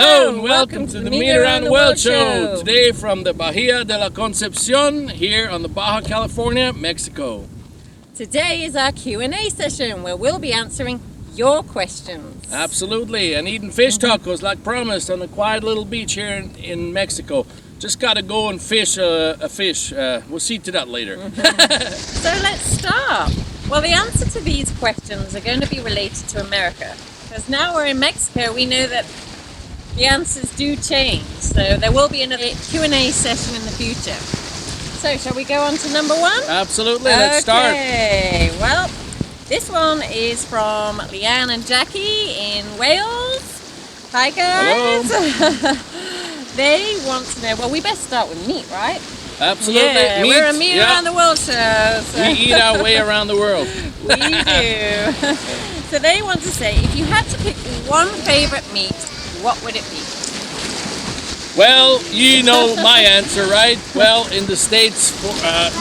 Hello and welcome to the Meat Around the World Show. Today from the Bahia de Concepcion here on the Baja California, Mexico. Today is our Q&A session where we'll be answering your questions. Absolutely, and eating fish tacos like promised on a quiet little beach here in Mexico. Just gotta go and fish a fish. We'll see to that later. So let's start. Well, the answer to these questions are going to be related to America. Because now we're in Mexico, we know that the answers do change. So there will be another Q&A session in the future. So shall we go on to number one? Absolutely, let's start. Okay, well, this one is from Leanne and Jackie in Wales. Hi guys. Hello. They want to know, well, we best start with meat, right? Absolutely. Yeah, meat. We're a Meat Around the World show. So. We eat our way around the world. We do. So they want to say, if you had to pick one favorite meat, what would it be? Well, you know my answer, right? Well, in the States,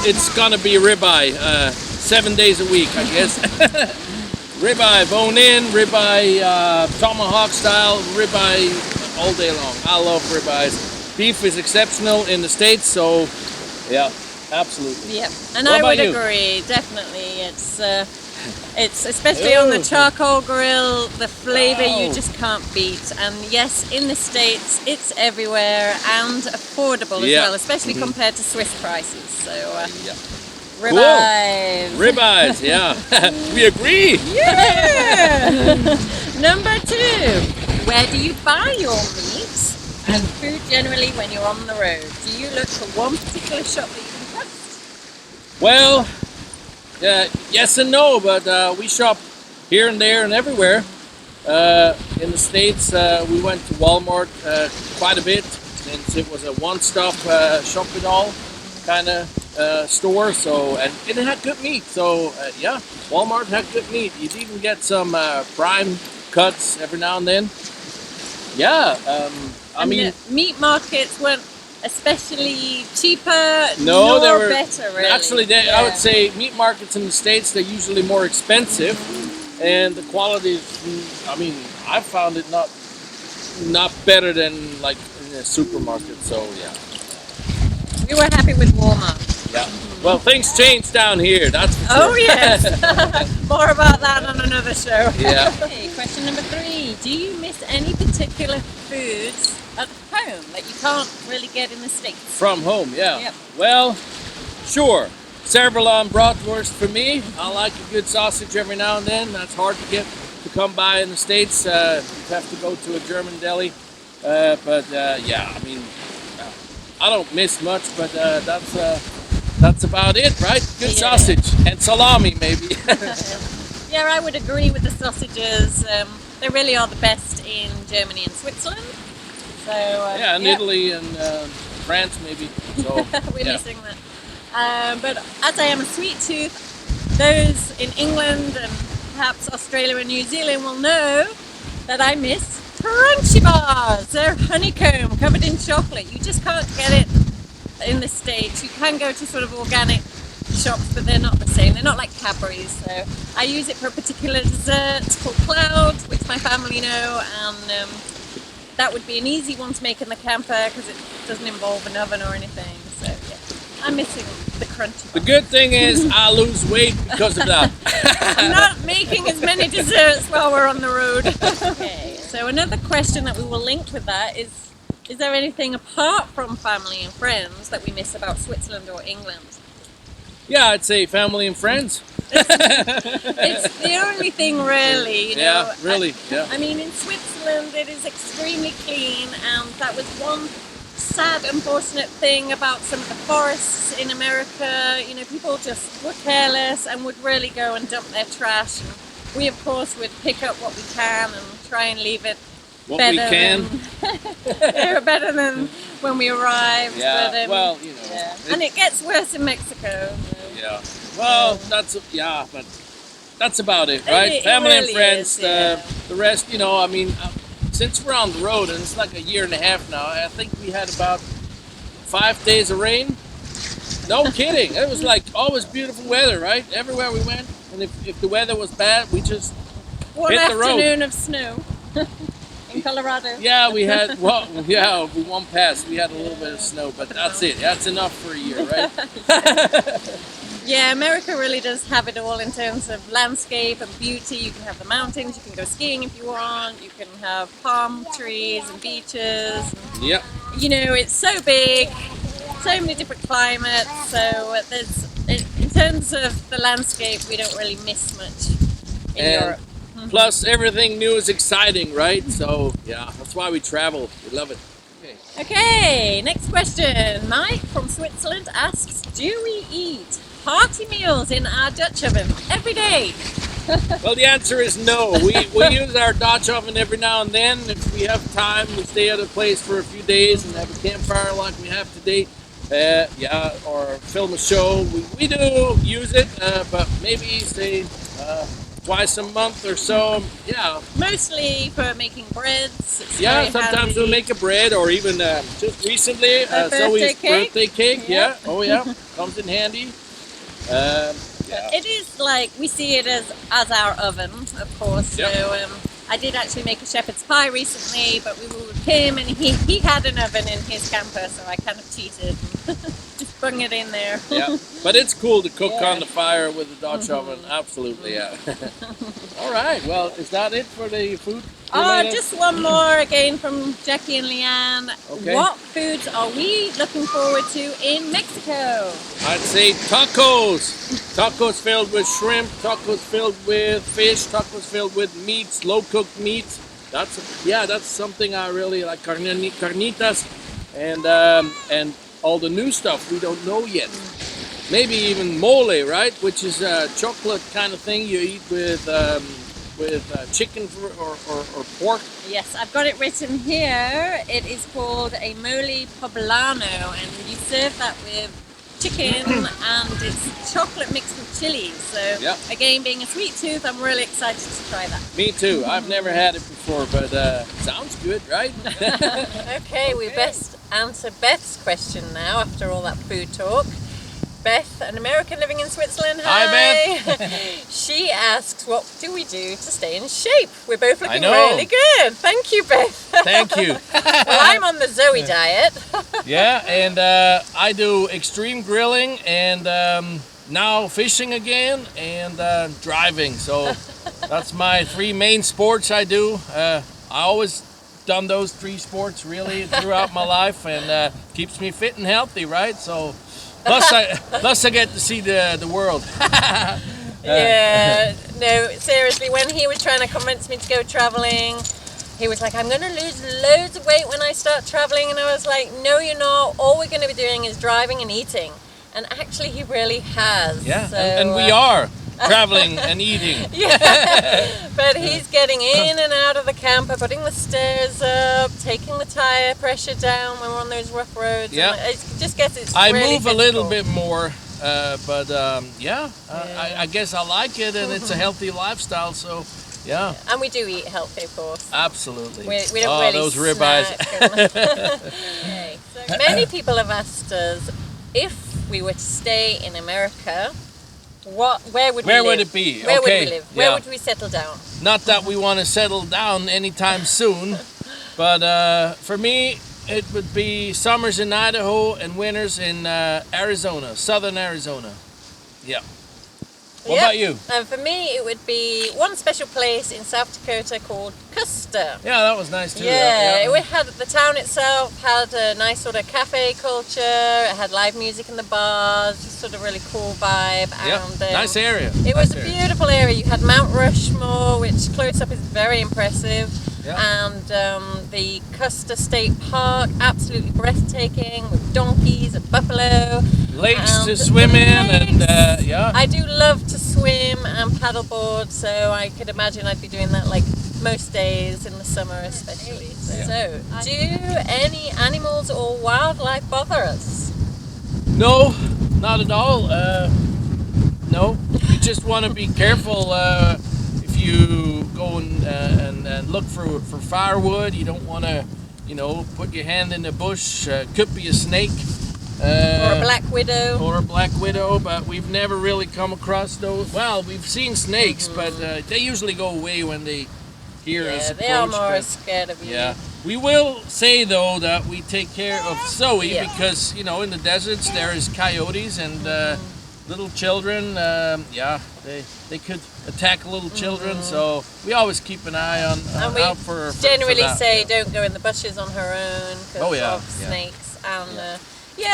it's gonna be ribeye, 7 days a week, I guess. Ribeye, bone in, ribeye, tomahawk style, ribeye all day long. I love ribeyes. Beef is exceptional in the States, so yeah, absolutely. Yep, and What I would about you? agree, definitely. It's especially on the charcoal grill, the flavor you just can't beat. And yes, in the States, it's everywhere and affordable as well, especially compared to Swiss prices. So, ribeyes. Cool. Ribeyes, yeah. We agree. Yeah. Number two, where do you buy your meat and food generally when you're on the road? Do you look for one particular shop that you can trust? Well, yes and no, but we shop here and there and everywhere. In the States, we went to Walmart quite a bit, since it was a one-stop shop it all kind of store. So and it had good meat. So yeah, Walmart had good meat. You'd even get some prime cuts every now and then. Yeah, I mean, meat markets weren't especially cheaper, no, they were better, really. Actually, I would say meat markets in the States, they're usually more expensive, and the quality is, I mean, I found it not better than like in a supermarket. So yeah, we were happy with Walmart. yeah. Well, things changed down here. That's for sure. Oh yes, more about that on another show. Yeah. Okay, question number 3: do you miss any particular foods at home that you can't really get in the States? From home, yeah. Yep. Well, sure. Cervelan bratwurst for me. I like a good sausage every now and then. That's hard to come by in the States. You have to go to a German deli. But yeah, I mean, I don't miss much, but that's about it, right? Good sausage and salami, maybe. Yeah, I would agree with the sausages. They really are the best in Germany and Switzerland. So yeah, and Italy and France maybe. So we're missing that. But as I am a sweet tooth, those in England and perhaps Australia and New Zealand will know that I miss crunchy bars. They're honeycomb covered in chocolate. You just can't get it in the States. You can go to sort of organic shops, but they're not the same. They're not like Cadbury's. So I use it for a particular dessert called Cloud, which my family know, and that would be an easy one to make in the camper because it doesn't involve an oven or anything. So yeah, I'm missing the crunchy. The good thing is I lose weight because of that. I'm not making as many desserts while we're on the road. Okay, so another question that we will link with that is there anything apart from family and friends that we miss about Switzerland or England? Yeah, I'd say family and friends. It's the only thing really, you know. Yeah, really, yeah. I mean, in Switzerland it is extremely clean, and that was one sad, unfortunate thing about some of the forests in America. You know, people just were careless and would really go and dump their trash. And we, of course, would pick up what we can and try and leave it what we can. They were better than when we arrived. Yeah, but, well, you know. Yeah. And it gets worse in Mexico. Yeah. Well, but that's about it, right? It Family really and friends. is, yeah. The rest, you know, I mean, since we're on the road, and it's like a year and a half now, I think we had about 5 days of rain. No kidding. It was like always beautiful weather, right? Everywhere we went. And if the weather was bad, we just One hit the road. afternoon of snow. in Colorado? Yeah, we had, we one pass. We had a little bit of snow, but that's it. That's enough for a year, right? Yeah, America really does have it all in terms of landscape and beauty. You can have the mountains, you can go skiing if you want, you can have palm trees and beaches. Yep. You know, it's so big, so many different climates, so in terms of the landscape, we don't really miss much in Europe. Plus, everything new is exciting, right? So, yeah, that's why we travel. We love it. Okay, next question. Mike from Switzerland asks, do we eat hearty meals in our Dutch oven every day? Well, the answer is no. We use our Dutch oven every now and then. If we have time, we stay at a place for a few days and have a campfire like we have today. Or film a show. We do use it, but maybe say twice a month or so. Yeah. Mostly for making breads. It's Yeah, sometimes handy. we'll make a bread, or even just recently, birthday cake. Birthday cake. Yeah. Yeah. Oh yeah, comes in handy. Yeah. It is like, we see it as our oven, of course. Yep. So I did actually make a shepherd's pie recently, but we were with him and he had an oven in his camper, so I kind of cheated and just bung it in there. Yeah, but it's cool to cook Yeah. on the fire with a Dutch oven. Absolutely, yeah. All right, well, is that it for the food? Just one more again from Jackie and Leanne. Okay. What foods are we looking forward to in Mexico? I'd say tacos. Tacos filled with shrimp, tacos filled with fish, tacos filled with meat, slow cooked meat. That's something I really like. Carnitas and all the new stuff we don't know yet. Maybe even mole, right? Which is a chocolate kind of thing you eat with chicken or pork. Yes, I've got it written here. It is called a mole poblano, and you serve that with chicken and it's chocolate mixed with chilies. So again, being a sweet tooth, I'm really excited to try that. Me too. I've never had it before, but sounds good, right? Okay, we best answer Beth's question now after all that food talk. Beth, an American living in Switzerland. Hi, Beth. She asks, what do we do to stay in shape? We're both looking know. really good. Thank you, Beth. Thank you. Well, I'm on the Zoe diet. Yeah, and I do extreme grilling and now fishing again and driving. So that's my three main sports I do. I always done those three sports really throughout my life, and keeps me fit and healthy, right? So plus I get to see the world. Yeah, no, seriously, when he was trying to convince me to go traveling, he was like, I'm going to lose loads of weight when I start traveling. And I was like, no, you're not. All we're going to be doing is driving and eating. And actually, he really has. Yeah, so, and we are traveling and eating. Yeah, but he's getting in and out of the camper, putting the stairs up, taking the tire pressure down when we're on those rough roads. Yeah. And it just gets it's I really move a little physical. bit more, but I guess I like it, and it's a healthy lifestyle. So, yeah, And we do eat healthy, of course. absolutely. We don't really those ribeyes. Okay. So many people have asked us if we were to stay in America, where would we live? Where would it be? Where Okay, would we live? Where yeah. would we settle down? Not that we want to settle down anytime soon, but for me, it would be summers in Idaho and winters in Arizona, southern Arizona. Yeah. What Yep. about you? And for me, it would be one special place in South Dakota called Custer. Yeah, that was nice too. Yeah, it had the town itself had a nice sort of cafe culture. It had live music in the bars, just sort of really cool vibe. Yeah, And nice area. it was a beautiful area. You had Mount Rushmore, which close up is very impressive. Yeah. And the Custer State Park, absolutely breathtaking, with donkeys and buffalo. Lakes And to swim in, and lakes. yeah. I do love to swim and paddleboard, so I could imagine I'd be doing that like most days in the summer especially. So, do any animals or wildlife bother us? No, not at all. No, you just want to be careful if you go and look for firewood. You don't want to, put your hand in the bush. Could be a snake. Or a black widow? Or a black widow, but we've never really come across those. Well, we've seen snakes, but they usually go away when they hear us approach. They are more but, scared of you. yeah. We will say though that we take care of Zoe Yeah. because in the deserts there is coyotes and little children. They could attack little children, so we always keep an eye on And we out for generally that. say don't go in the bushes on her own because of snakes. And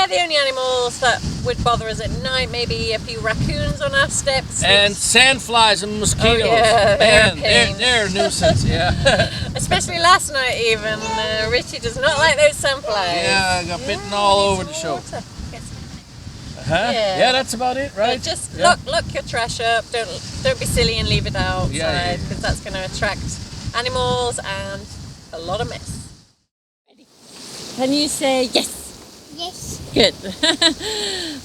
the only animals that would bother us at night, maybe a few raccoons on our steps. And sandflies and mosquitoes. Oh, yeah, Man, they're they're a nuisance, yeah. Especially last night even. Richie does not like those sandflies. Yeah, I got bitten all over the show. Huh? Yeah, that's about it, right? But just lock your trash up. Don't be silly and leave it outside because that's going to attract animals and a lot of mess. Ready? Can you say yes? Yes. Good.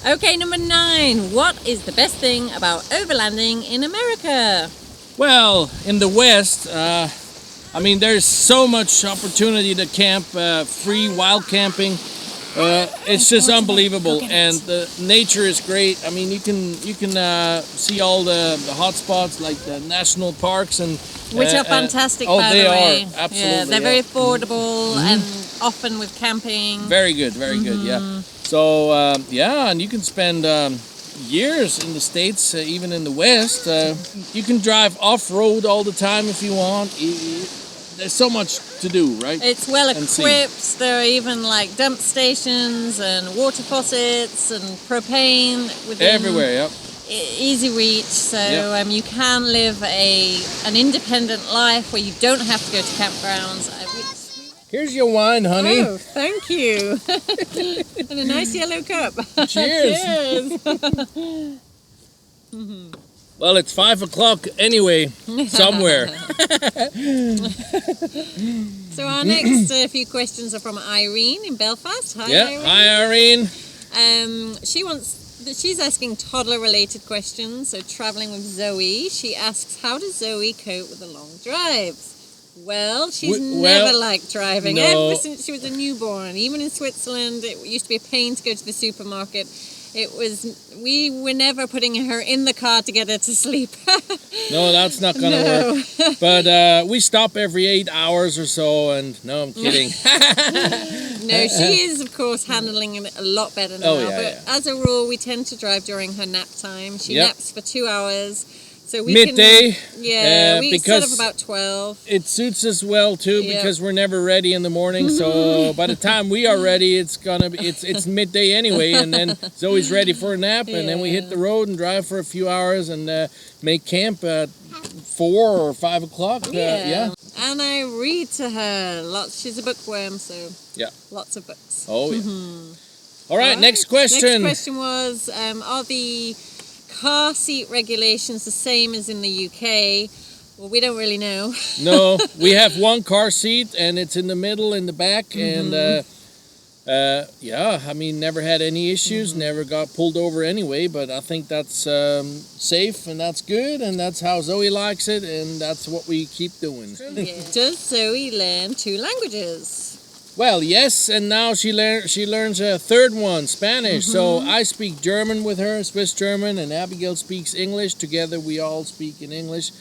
Okay, number 9. What is the best thing about overlanding in America? Well, in the West, there's so much opportunity to camp, free wild camping. It's just unbelievable, and the nature is great. I mean, you can see all the hot spots like the national parks and which are fantastic. By the way, are absolutely. Yeah, they're very affordable and often with camping. Very good, yeah. So and you can spend years in the States, even in the West. You can drive off-road all the time if you want. There's so much to do, right? It's well equipped. There are even like dump stations and water faucets and propane within everywhere. easy reach. So you can live an independent life where you don't have to go to campgrounds. Here's your wine, honey. Oh, thank you. And a nice yellow cup. Cheers. Well, it's 5 o'clock anyway, somewhere. So our next few questions are from Irene in Belfast. Hi, Irene. Hi, Irene. She's asking toddler-related questions. So traveling with Zoe, she asks, how does Zoe cope with the long drives? Well, she's never liked driving ever since she was a newborn. Even in Switzerland, it used to be a pain to go to the supermarket. We were never putting her in the car to get her to sleep. No, that's not going to work. But we stop every 8 hours or so, and no, I'm kidding. No, she is, of course, handling it a lot better now. As a rule, we tend to drive during her nap time. She naps for 2 hours. So we midday. We set up about 12. It suits us well too because we're never ready in the morning. So by the time we are ready, it's midday anyway, and then Zoe's ready for a nap, and then we hit the road and drive for a few hours and make camp at 4 or 5 o'clock. And I read to her lots. She's a bookworm, so lots of books. Oh yeah. All right. Next question. Next question was: are the car seat regulations the same as in the UK? Well, we don't really know. No, we have one car seat and it's in the middle in the back, and never had any issues, never got pulled over anyway, but I think that's safe and that's good, and that's how Zoe likes it, and that's what we keep doing. Does Zoe learn 2 languages? Well, yes, and now she learns a third one, Spanish. So I speak German with her, Swiss German, and Abigail speaks English. Together we all speak in English.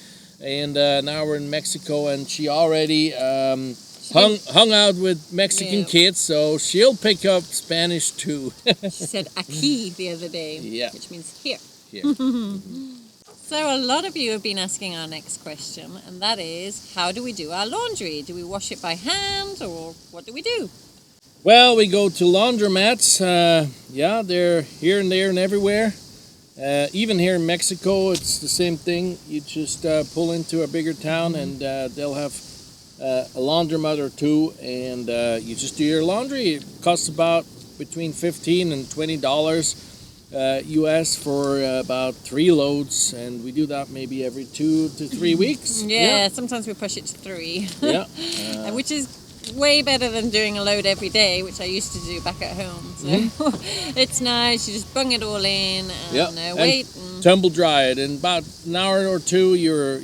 And now we're in Mexico, and she already hung out with Mexican kids, so she'll pick up Spanish too. She said aquí the other day, which means here. So a lot of you have been asking our next question, and that is, how do we do our laundry? Do we wash it by hand, or what do we do? Well, we go to laundromats. They're here and there and everywhere. Even here in Mexico, it's the same thing. You just pull into a bigger town, and they'll have a laundromat or two, and you just do your laundry. It costs about between $15 and $20 US for about 3 loads, and we do that maybe every 2 to 3 weeks. Sometimes we push it to 3. Which is way better than doing a load every day, which I used to do back at home. So it's nice. You just bung it all in and wait. And tumble dry it. In about an hour or two, you're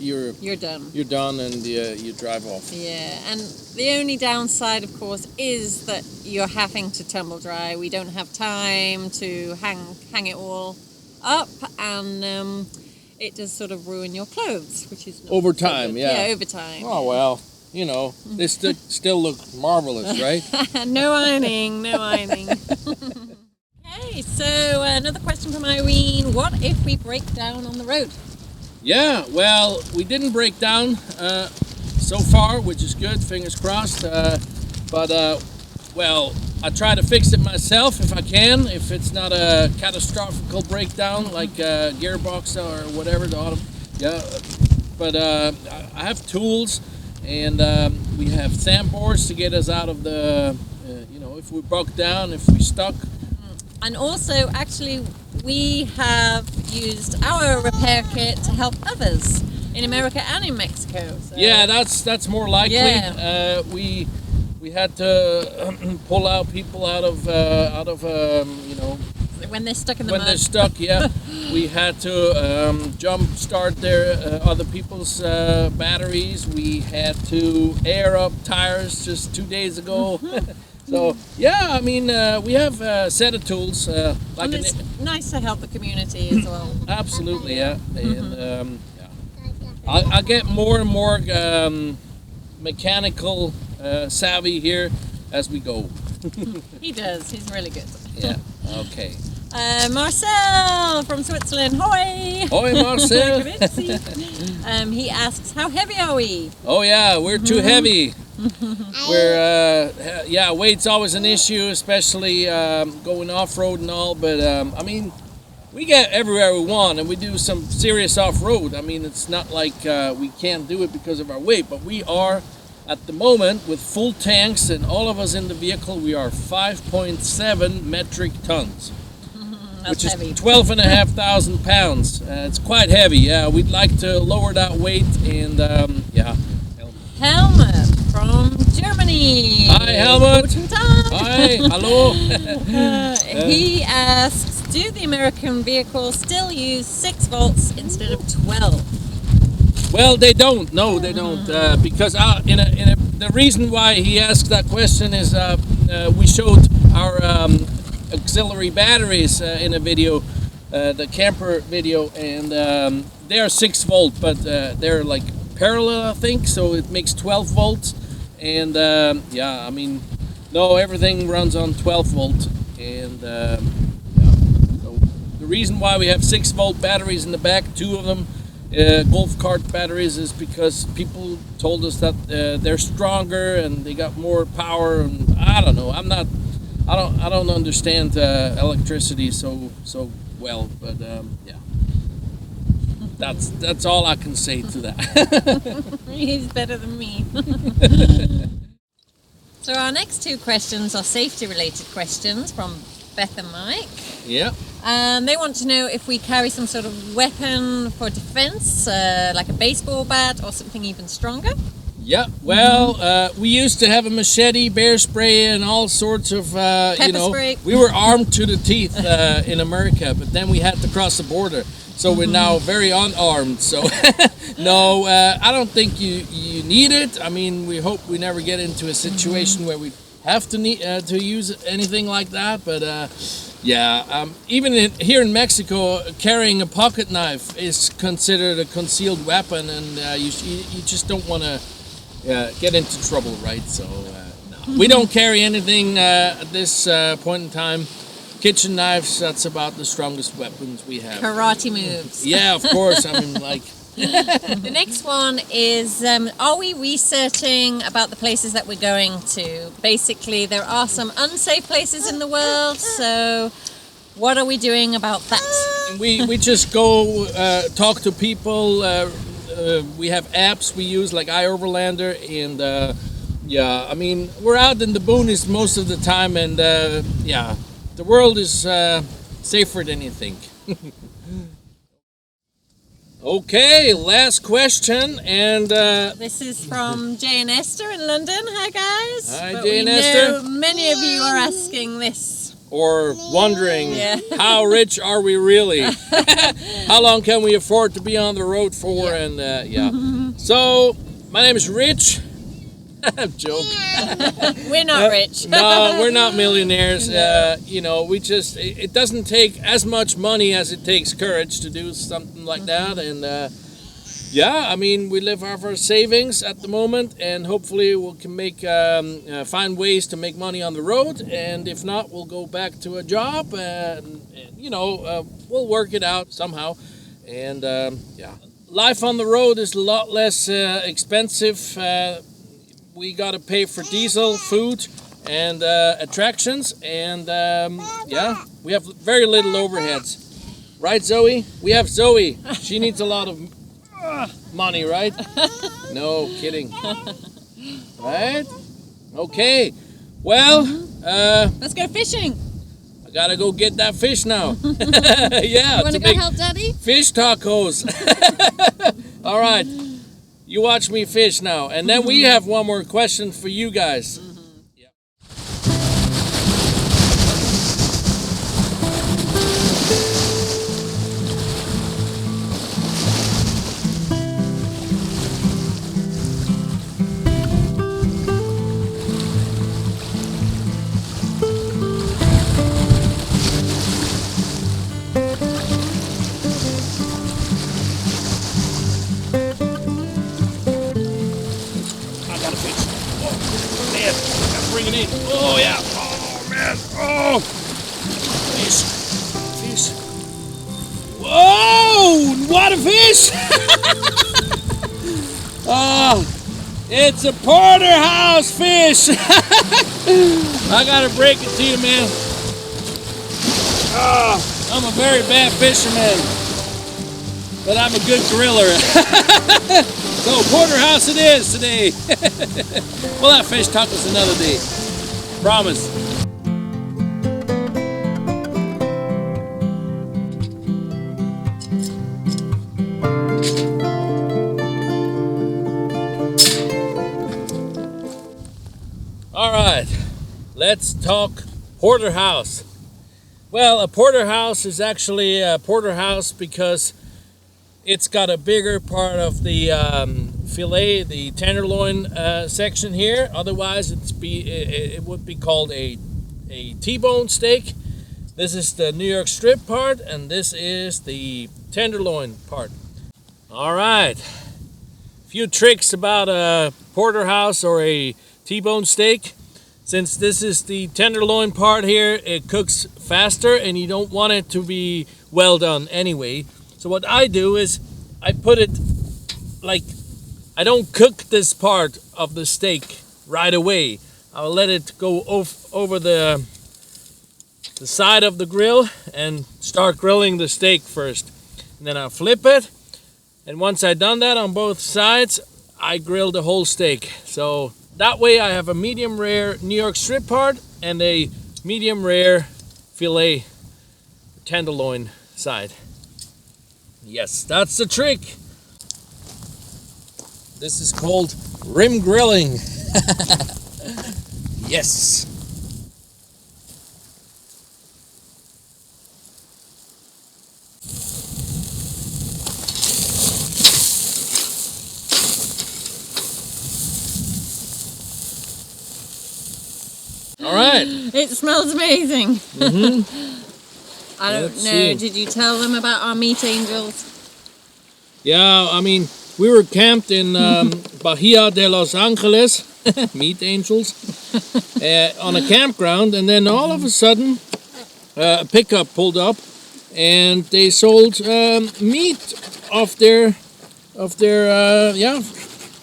done. You're done, and you drive off. Yeah, and the only downside, of course, is that you're having to tumble dry. We don't have time to hang it all up, and it does sort of ruin your clothes, which is not Over so time, good. yeah. Yeah, over time. Oh, well, you know, they still look marvelous, right? No ironing, no ironing. Okay, so another question from Irene. What if we break down on the road? Yeah, well, we didn't break down so far, which is good, fingers crossed. But I try to fix it myself if I can, if it's not a catastrophical breakdown like gearbox or whatever, the auto. Yeah, but I have tools, and we have sandboards to get us out of the, if we broke down, if we stuck. And also, actually, we have used our repair kit to help others in America and in Mexico. So. Yeah, that's more likely. Yeah. We had to pull out people out of when they're stuck in the when mud. they're stuck. Yeah, we had to jump start their other people's batteries. We had to air up tires just 2 days ago. So yeah, I mean we have a set of tools. And it's nice to help the community as well. Absolutely, yeah. And I get more and more mechanical savvy here as we go. He does. He's really good. Yeah. Okay. Marcel from Switzerland. Hoi! Hoi, Marcel. He asks, how heavy are we? Oh yeah, we're too heavy. We're weight's always an issue, especially going off-road and all. But I mean, we get everywhere we want, and we do some serious off-road. I mean, it's not like we can't do it because of our weight, but we are, at the moment, with full tanks and all of us in the vehicle, we are 5.7 metric tons. That's which heavy. is 12,500 pounds. It's quite heavy. Yeah, we'd like to lower that weight, and Helmut from Germany. Hi, Helmut. Guten Tag. Hi, hello. He asks, do the American vehicles still use 6 volts instead of 12? Well, they don't. No, they don't. Because the reason why he asked that question is we showed our auxiliary batteries in a video, the camper video, and they are 6 volt, but they're like parallel, I think, so it makes 12 volts. And I mean, no, everything runs on 12 volt. And so the reason why we have 6 volt batteries in the back, 2 of them golf cart batteries, is because people told us that they're stronger and they got more power. And I don't know. I don't understand electricity so well, but that's all I can say to that. He's better than me. So our next 2 questions are safety-related questions from Beth and Mike. Yeah. And they want to know if we carry some sort of weapon for defense, like a baseball bat or something even stronger. Yeah, well, we used to have a machete, bear spray, and all sorts of, spray. we were armed to the teeth in America, but then we had to cross the border. So we're now very unarmed. So no, I don't think you need it. I mean, we hope we never get into a situation where we have to need to use anything like that. But even here in Mexico, carrying a pocket knife is considered a concealed weapon, and you just don't want to get into trouble, right? So no. We don't carry anything at this point in time. Kitchen knives, that's about the strongest weapons we have. Karate moves. Yeah, of course. I mean, like... The next one is, are we researching about the places that we're going to? Basically, there are some unsafe places in the world, so what are we doing about that? We just go talk to people. We have apps we use, like Overlander, and I mean, we're out in the boonies most of the time, and the world is safer than you think. Okay, last question, and this is from Jay and Esther in London. Hi guys. Hi, Jay and Esther. Many of you are asking this. Or wondering, how rich are we really? How long can we afford to be on the road for? And So, my name is Rich. Joke. We're not rich. No, we're not millionaires. You know, we just, it doesn't take as much money as it takes courage to do something like that. And yeah, I mean, we live off our savings at the moment, and hopefully we can make find ways to make money on the road. And if not, we'll go back to a job, and you know, we'll work it out somehow. And yeah, life on the road is a lot less expensive. We got to pay for diesel, food, and attractions, and yeah, we have very little overheads. Right, Zoe? We have Zoe. She needs a lot of money, right? No kidding. Right? Okay. Well, let's go fishing. I gotta go get that fish now. Yeah. You want to go help Daddy? Fish tacos. All right. You watch me fish now. And then we have one more question for you guys. Yep. Bring it in. Oh yeah. Oh man. Oh. Fish. Fish. Whoa! What a fish! Oh, it's a Porterhouse fish. I gotta break it to you, man. Oh, I'm a very bad fisherman, but I'm a good griller. So Porterhouse it is today. We'll have fish tacos another day. Promise. All right, let's talk Porterhouse. Well, a Porterhouse is actually a Porterhouse because it's got a bigger part of the fillet, the tenderloin section here. Otherwise, it would be called a T-bone steak. This is the New York strip part, and this is the tenderloin part. All right. A few tricks about a Porterhouse or a T-bone steak. Since this is the tenderloin part here, it cooks faster, and you don't want it to be well done anyway. So what I do is I put it like, I don't cook this part of the steak right away. I'll let it go over the side of the grill and start grilling the steak first. And then I'll flip it. And once I've done that on both sides, I grill the whole steak. So that way I have a medium rare New York strip part and a medium rare filet tenderloin side. Yes, that's the trick. This is called rim grilling. Yes. All right. It smells amazing. Mm-hmm. I don't Let's know. see. Did you tell them about our meat angels? Yeah, I mean, we were camped in Bahia de Los Angeles, meat angels, on a campground, and then all of a sudden, a pickup pulled up, and they sold meat off their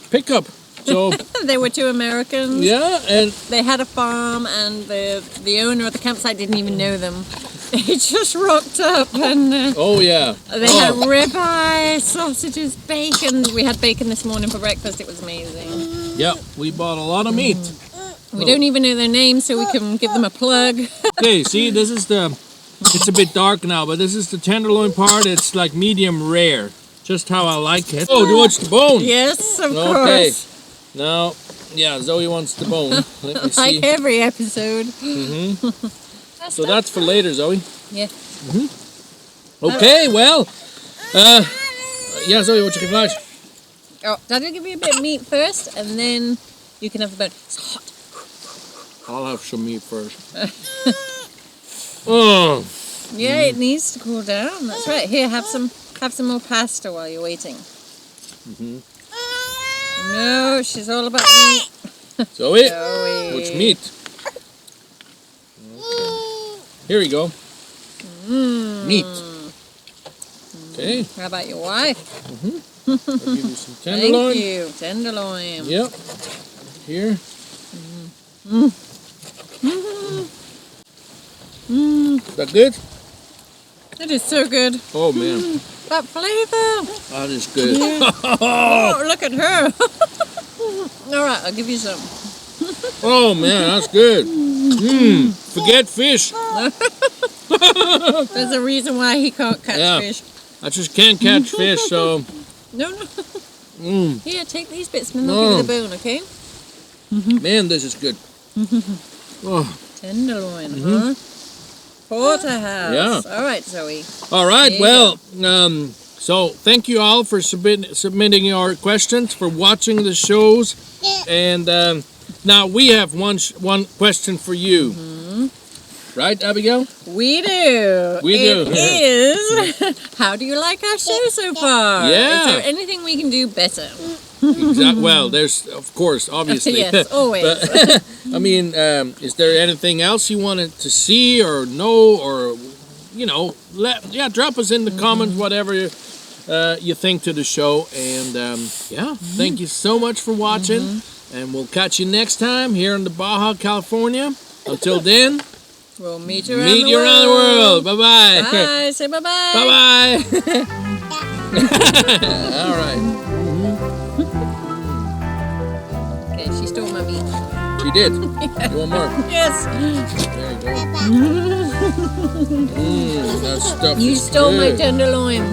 pickup. So They were two Americans. yeah, and They had a farm, and the owner of the campsite didn't even know them. They just rocked up, and oh yeah, they had ribeye, sausages, bacon. We had bacon this morning for breakfast. It was amazing. yeah, we bought a lot of meat. We don't even know their names, so we can give them a plug. Okay, see, this is it's a bit dark now, but this is the tenderloin part. It's like medium rare, just how I like it. Oh, do you want the bone? Yes, of Okay. course. Now, yeah, Zoe wants the bone. Let me see. Like every episode. So that's for later, Zoe. Yeah. Okay, well, yeah, Zoe, what you can flash? Oh, Daddy will give you a bit of meat first, and then You can have the bone. It's hot. I'll have some meat first. Oh. Yeah, it needs to cool down. That's right. Here, have some more pasta while you're waiting. Mm-hmm. No, she's all about meat. Zoe, Zoe. which meat? Okay. Here you go. Meat. Okay. How about your wife? Mm-hmm. I'll give you some tenderloin. Thank you. Tenderloin. Yep. Here. Is that good? It is so good. Oh, man. That flavor. That is good. Yeah. Oh, look at her. All right, I'll give you some. Oh, man, that's good. Forget fish. There's a reason why he can't catch fish. I just can't catch fish, so... No. Here, take these bits and then I'll give you the bone, okay? Man, this is good. Oh. Tenderloin, huh? Porterhouse. Yeah. All right, Zoe. All right, well, so thank you all for submitting your questions, for watching the shows. And now we have one question for you. Right, Abigail? We do. We do. It is, how do you like our show so far? Yeah. Is there anything we can do better? Well, there's, of course, obviously. Yes, always. But, I mean, is there anything else you wanted to see or know or, you know, drop us in the comments, whatever you think to the show. And, thank you so much for watching. And we'll catch you next time here in the Baja California. Until then, we'll meet you around the world. Bye-bye. Bye. Say bye-bye. Bye-bye. All right. Okay, she stole my meat. She did. You want more? Yes. There you go. That stuff You is stole good. my tenderloin.